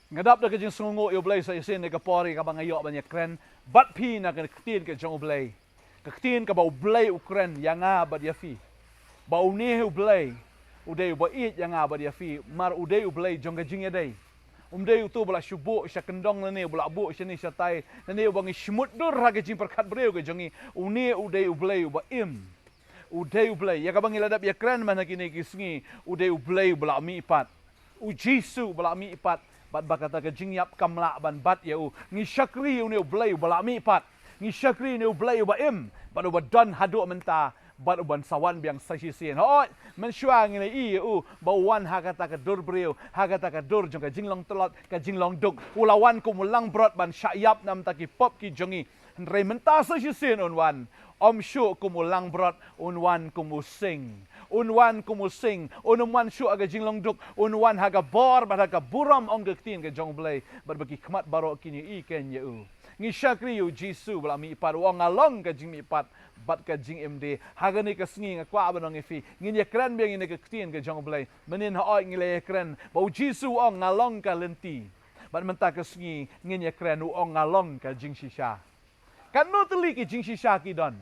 ngadap da ka jing sungo yo blay sa isin ne ka pori ka bangayo ba nya kren bat pi na ka ktin ka jong blay ka ktin ka ba blay ukren yanga ba dia fi ba uni hu blay uday ba it yanga ba dia fi mar uday blay jong ka jing ya dai umday tu bala shubu sya kendong ne bala bu sya ni sya tai ne bangi shmut dur ha ka jing perkat breu ka jongi uni uday blay ba im uday blay ya ka bangi ladap ya kren mana kini kisngi uday blay bala mi pat u jisu bala mi pat bat bakata ka jingyap kamla ban bat ya u ngi syakri u ne blay bala mi pat ngi syakri ne blay ba im bat u don hadu menta bat u ban sawan biang sasisien hoi men syua ngi i u ba wan ha kata ka dur breu ha kata ka dur jong ka jinglong telot ka jinglong duk ulawan ku mulang brot ban syayap nam ta ki pop ki jongi rei menta sasisien on wan om syu ku mulang brot on wan ku musing unwan kumusing unwan syu aga jinglong duk unwan haga bor ba haga buram ong gektin ke jong blay bar bagi khmat baro kini i ken ye u ngi syakri yu jisu bala mi par wong along ka jing mi pat bat ka jing md haga ni ka sngi ngakwa banong ifi ngi ye kran beng ni ke ktin ke jong blay menin ha oi ngi le kran ba jisu ong along ka lenti bat menta ka sngi ngi ye kran u ong along ka jingshisha kan no teli ki jingshisha ki don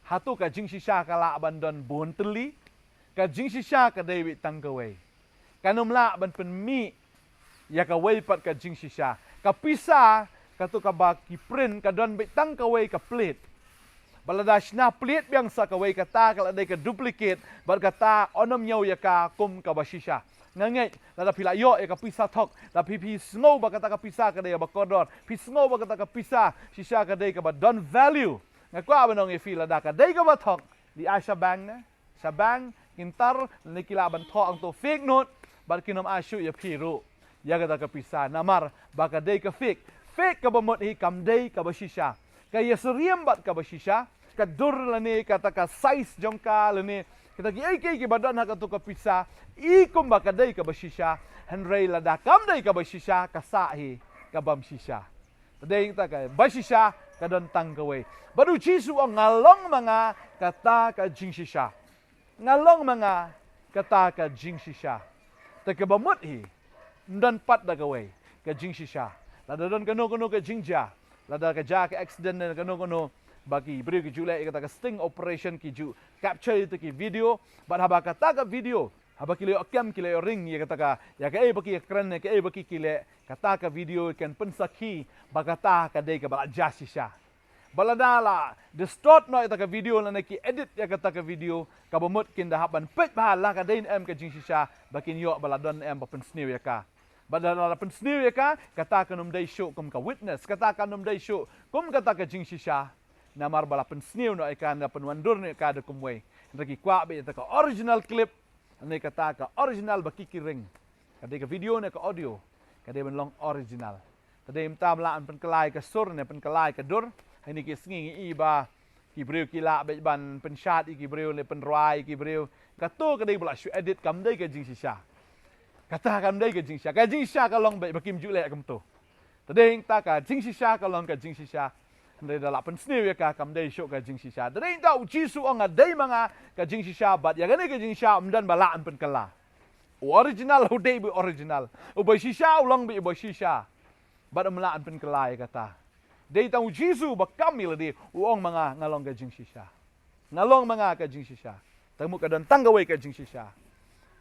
hatu ka jingshisha kala bandon bon teli ka Jingshisha ka David tang kawei. Kanumla ban pen mi ya kawei pat ka Jingshisha. Ka pisa ka tu ka ba ki print ka don be tang kawei ka plate. Baladash na plate biang sa kawei ka ta kala dai ka duplicate bar ka ta onom nyau ya ka kum ka bashisha. Ngangai lada pila yo ya ka pisa thok la pi snow ba ka ta ka pisa ka dai ba kodor. Pi snow ba ka ta ka pisa shisha ka dai ka ba don value. Ngakwa banong e feel lada ka dai ka ba thok di Asha Bank na. Sa bank kintar ni kilaban tho ang to fake note bar kinom asyu ya piru ya gada ka pisa namar baka day ka fake ka bamot hi kam day ka bashisha ka yesriem bat ka bashisha ka dur lani kata ka size jongka lani kita ki ki badan ha ka to ka pisa ikum baka day ka bashisha henrei lada kam day ka bashisha ka sahi ka bam shisha day ta ka bashisha ka don tang kawei baru jisu ang ngalong mga kata ka jingshisha ngalong mga kata ka Jingshisha. Takabamut hi, mdan pat da kawai ka Jingshisha. Lada don kano ka Jingja. Lada ka ja ka accident na kano bagi beri ki jule kata ka sting operation ki ju capture itu ki video. Bat haba kata ka video. Haba kile okyam kile ring ya kata ka ya ka baki kran ka baki kile kata ka video kan pensaki bagata ka dei ka bala jashisha. Baladala distort no ita ka video na ki edit ya kata ka video ka bamut kin da haban pet bahala ka dain em ka Jingshisha bakin yo baladon em ba pensniw ya ka badala pensniw ya ka kata ka num dai show kum ka witness kata ka num dai show kum kata ka Jingshisha namar bala pensniw no ka na penwandur ni ka da kumwe ndaki kwa be ita ka original clip ani kata ka original bakiki ring kada ka video na ka audio kada ben long original kada im tamla an pen kalai ka sur ne pen kalai ka dur ini kisngi iba kibreu kila be ban penshat kibreu le penrai kibreu kato kadai bla shu edit kam dai ka Jingshisha kata kam dai ka Jingshisha ka long be bakim ju le kam to tadeng ta ka Jingshisha ka long ka Jingshisha ndai da la pensniu ya ka kam dai shu ka Jingshisha tadeng ta jisu ong dai manga ka Jingshisha bat ya gane ka Jingshisha mdan bala an pen kala original ho dai be original o ba shisha long be ba shisha bat amla an pen kala ya kata day tang jisu bakamil di uong mga ngalong ka Jingshisha. Ngalong mga ka Jingshisha. Tamu ka don tanggaway ka Jingshisha.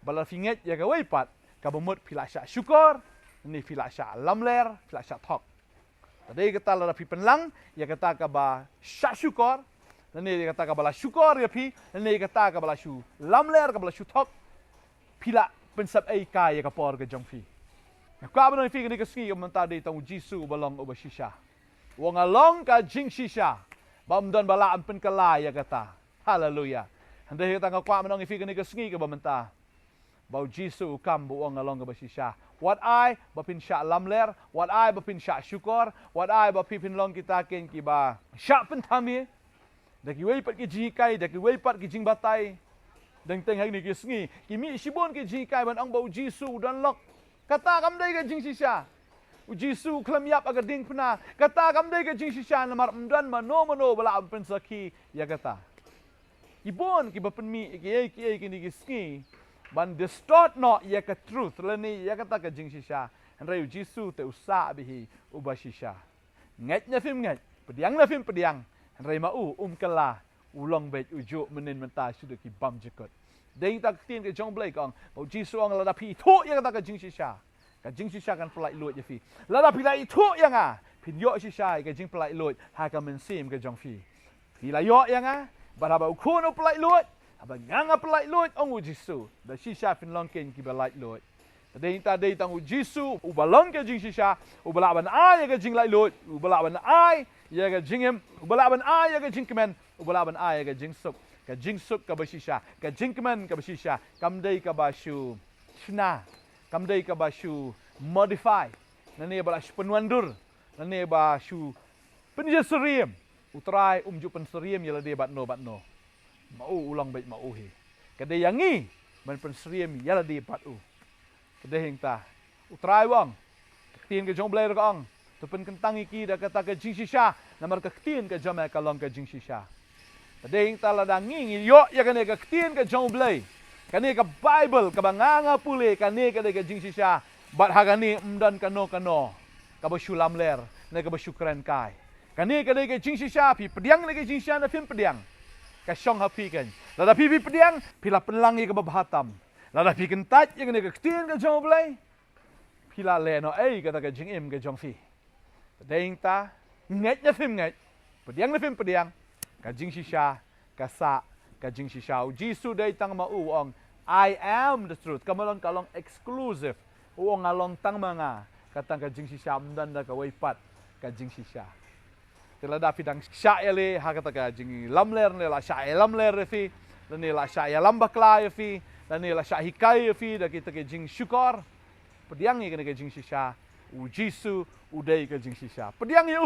Bala finget ya kaway pat kabumut pila sya syukur ni pila sya lamler pila sya thok. Tadi kata la pi penlang ya kata ka ba sya syukur ni kata ka bala syukur ya pi ni kata ka bala syu lamler ka bala syu thok pila pensap ai ka ya ka por ka jongfi. Ka ba no fi ni ka ski menta day tang jisu balong obashisha. Wong along ka Jingshisha. Bamdon bala ang penkalaya kata. Hallelujah. Handai kita ngakwa manong ifi kani kasngi ka bamenta. Bau Jisu kam buong along ka bashisha. What I bapin sya lamler, what I bapin sya syukur, what I bapin long kita ken ki ba sya pentami. Daki way pat ki Jingkhein, daki way pat ki Jingbatai. Deng teng hang ni kasngi. Kimi sibon ki Jingkhein ban ang bau Jisu dan lok. Kata kam dai ka Jingshisha. Jisu klam yap aga ding pna kata kam dai ka Jingshisha na mar mdan mano bala am pensaki ya kata ibon ki bapen mi ki ni ski ban distort no ya ka truth lani ya kata ka Jingshisha Henry Jisu te usa bihi ubashisha. Nget na film nget. Pediang na film pediang. Henry mau kala ulong bet ujuk menin menta sudah ki bam jekot. Ding tak tin ke jong blai kong. Bau Jisu ang lada pi thu yang kata ke Jingshisha. Ke Jingshisha kan pelai luat je fi. Lada pi lai thu yang pin yo shisha ke jing pelai luat ha ka men sim ke jong fi. Pi la yo yang baraba ukun pelai luat. Abang nganga pelai luat ong Jisu. Da shisha fin longken ki belai luat. Ding ta dei tang Jisu ubalong ke Jingshisha, ubalaban ai ke jing lai luat, ubalaban ai ya ke jingem, ubalaban ai ya ke Jingkhein, ubalaban ai ya ke jingsuk. Ka jingsuk ka bashisha, ka Jingkhein ka bashisha, kamdei ka bashu shna, kamdei ka bashu modify, nane balashu penwandur, nane bashu penjesriem, utrai umju pensriem yala dia batno. Mau ulang baik mau he. Kadai yangi men pensriem yala dia batu. Kadai hingta, utrai wang, tin ke jong blai rong, tu pen kentang iki dah kata ke Jingshisha, namar ke tin ke jama ka long ke Jingshisha. Kadang tala dangi yo ya kane ka tin ka jong blai. Kane ka Bible ka banganga pule kane ka de Jingshisha. Bat hagani mdan kano. Ka bashulam ler ne ka basyukran kai. Kane ka de Jingshisha pi pediang ne ka Jingshisha na film pediang. Ka syong hapi kan. Lada pi pediang pila penlangi ka babahatam. Lada pi kentat ya kane ka tin ka jong blai. Pila le no ai ka Jingim ka jong fi. Kadang ta nget na film nget. Pediang na film pediang. Ka Jingshisha, ka Jingshisha. Jisu day tang mau ong, I am the truth. Kamalong kalong exclusive. Uong along tang mga katang ka Jingshisha mdan da kawei pat ka Jingshisha. Tila da pidang sya ele hakata ka Jing lamler ne la sya lamler fi, dan la sya lambakla fi, dan la sya hikai fi da kita ke Jing syukor. Pediang ye ka Jingshisha. Jisu uday ka Jingshisha. Pediang ye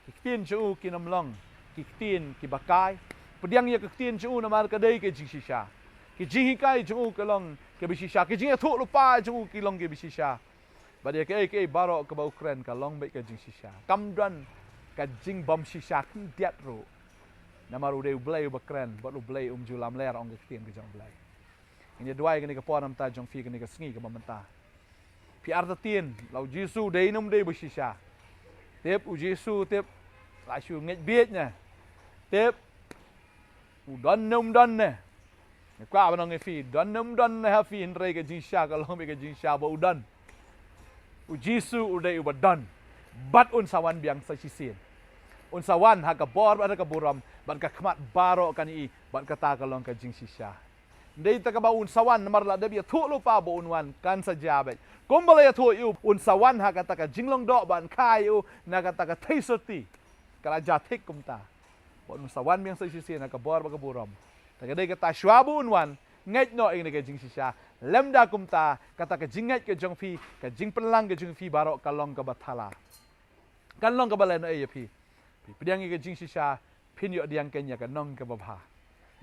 Kitin chu kinamlong. Kitin ki bakai pediang ya kitin chu na mar kadai ke Jingshisha ki Jingkhein chu kalong ke bishisha ki jing thu lupa chu ki long ke bishisha badia ke baro ke ba Ukraine ka long be ke Jingshisha kamdan ka jing bom shisha ki diat ro na maru de blai Ukraine ba lu blai julam ler ong ke kitin ke jong blai ini dua ke ni ke ponam ta jong fi ke ni ke sngi ke mamenta pi arta tin lau Jisu de num de bishisha tep Jisu tep la shu nget bietnya tep udon ne kwa banong fi don ne ha fi hindrai ke Jingshisha kalau be ke Jingshisha ba udon Jisu udai ubadon bat sawan biang sa sisin sawan ha ka bor ba ka buram ban ka khmat baro kan I ban ka ta kalong ke Jingshisha dei ta ka ba sawan mar la de bi thu lupa bo wan kan sa jabe kombale thu yu sawan ha ka ta ka jinglong do ban khai yu na ka ta ka thaisoti kala jatik kumta bon sawan biang sa sisi na kabor ba kaburam tagaday kata shwabu unwan nget no ing ke Jingshisha lemda kumta kata ke jinget ke jongfi ke jingpenlang ke jongfi barok kalong ke bathala kalong ke balen ay pi pediang ke Jingshisha pinyo diang kenya ke nong ke babha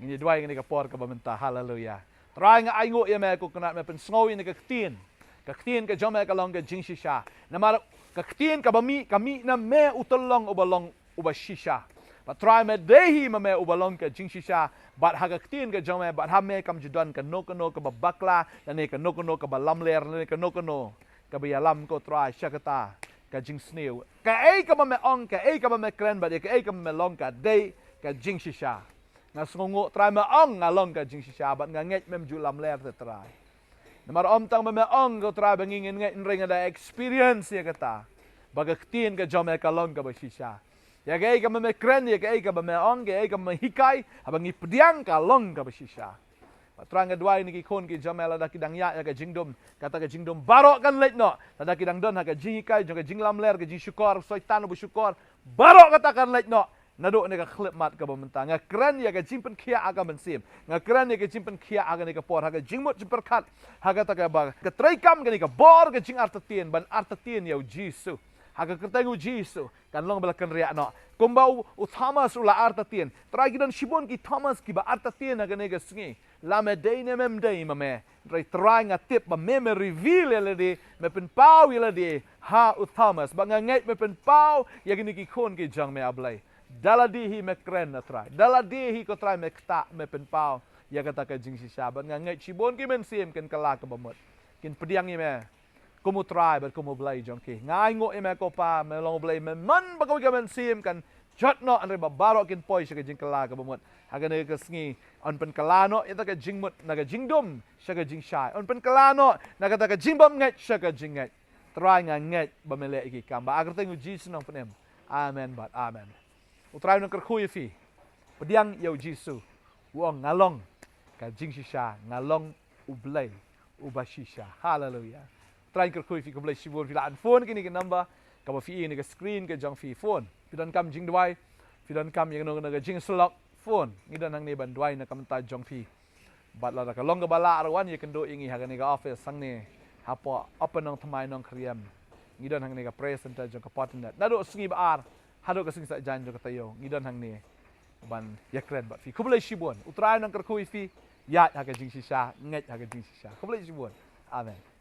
ini dua ing ke por ke bamenta haleluya try nga aingo ya me ko kana me pen sngowi ne ke tin ke jome kalong ke Jingshisha namar ke tin ke bami kami na me utolong ubalong ubashisha but try me dehi me ubalong ke Jingshisha but hagaktin ke jome but hame kam judan ke no ke babakla dan ne ke no ke balamler ne ke no ke bialam ko try syakata ke jingsneu ke ai ke me ong ke ai ke me kren but ke ai ke me long ke de ke Jingshisha ngasngongo try me ong ngalong ke Jingshisha but nganget mem julam ler te try namar om tang me ong ko try bangingin nget ring ada experience ya kata bagaktin ke jome kalong ke bashisha ya ke ka me kren ya ke ka me ong ke ka me hikai abang ipdiang ka long ka bashisha patrang ke dua ini ki kon ki jamela da kidang ya ke jingdom kata ke jingdom barok kan let no da kidang don ha ke jingkai jo ke jinglam ler ke jingsyukor soitan bu syukor barok kata kan let no nado ne ka khlip mat ka bamenta nga kren ya ke jingpen khia aga mensim nga kren ya ke jingpen khia aga ne ka por ha ke jingmot jperkat ha ka ta ka ba ke traikam ke ne ka bor ke jing artatien ban artatien ya Jisu Haga kertengu Jisu kan long belakan riak no. Kumbau Thomas ula artatien. Trai dan shibon ki Thomas ki ba artatien aga nega sngi. Lame day ne mem day mame. Trai ngatip ba meme reveal ele di me pen pau ele di ha u Thomas ba ngait me pen pau ya gini ki kon ki jang me ablay. Daladi hi me kren na trai. Daladi hi ko trai me kta me pen pau ya kata ka Jingshisha ba ngait shibon ki men sim ken kala ka bamot. Kin pediang me Kumu try but kumu blay jongki. Ngai ngo ime ko pa melong blay man bagawi ka men sim kan jot no andre babaro kin poi siya jingkala ka bumot. Hagan ka sngi on pen kalano ita ka jingmut naga jingdom siya ka jingshay. On pen kalano naga ta ka jingbam nget siya ka jinget. Try nga nget bamele iki kamba. Agar tengu Jesus nong penem. Amen but amen. Utray nang kerkuy fi. Pediang yau Jisu. Wong ngalong ka Jingshisha ngalong ublay ubashisha. Hallelujah. Try kerkuy fi kublay sibur fi laan phone kini ke number ka ba fi ni ka screen ka jong fi phone. Pidan kam jing dwai. Pidan kam yang naga jing selok phone. Ngidan hang ni ban dwai na kam ta jong fi. Bat la ka long ka bala arwan ye kendo ingi haga ni ka office sang ni hapo open Nongthymmai Nongkhryiem. Ngidan hang ni ka present jong ka Potternet. Nado sngi ba ar. Hado ka sing sa jan jong ka tayo. Ngidan hang ni ban yakren bat fi kublay shibun utray nang kerkuy fi yat haga Jingshisha nget haga Jingshisha kublay shibun amen.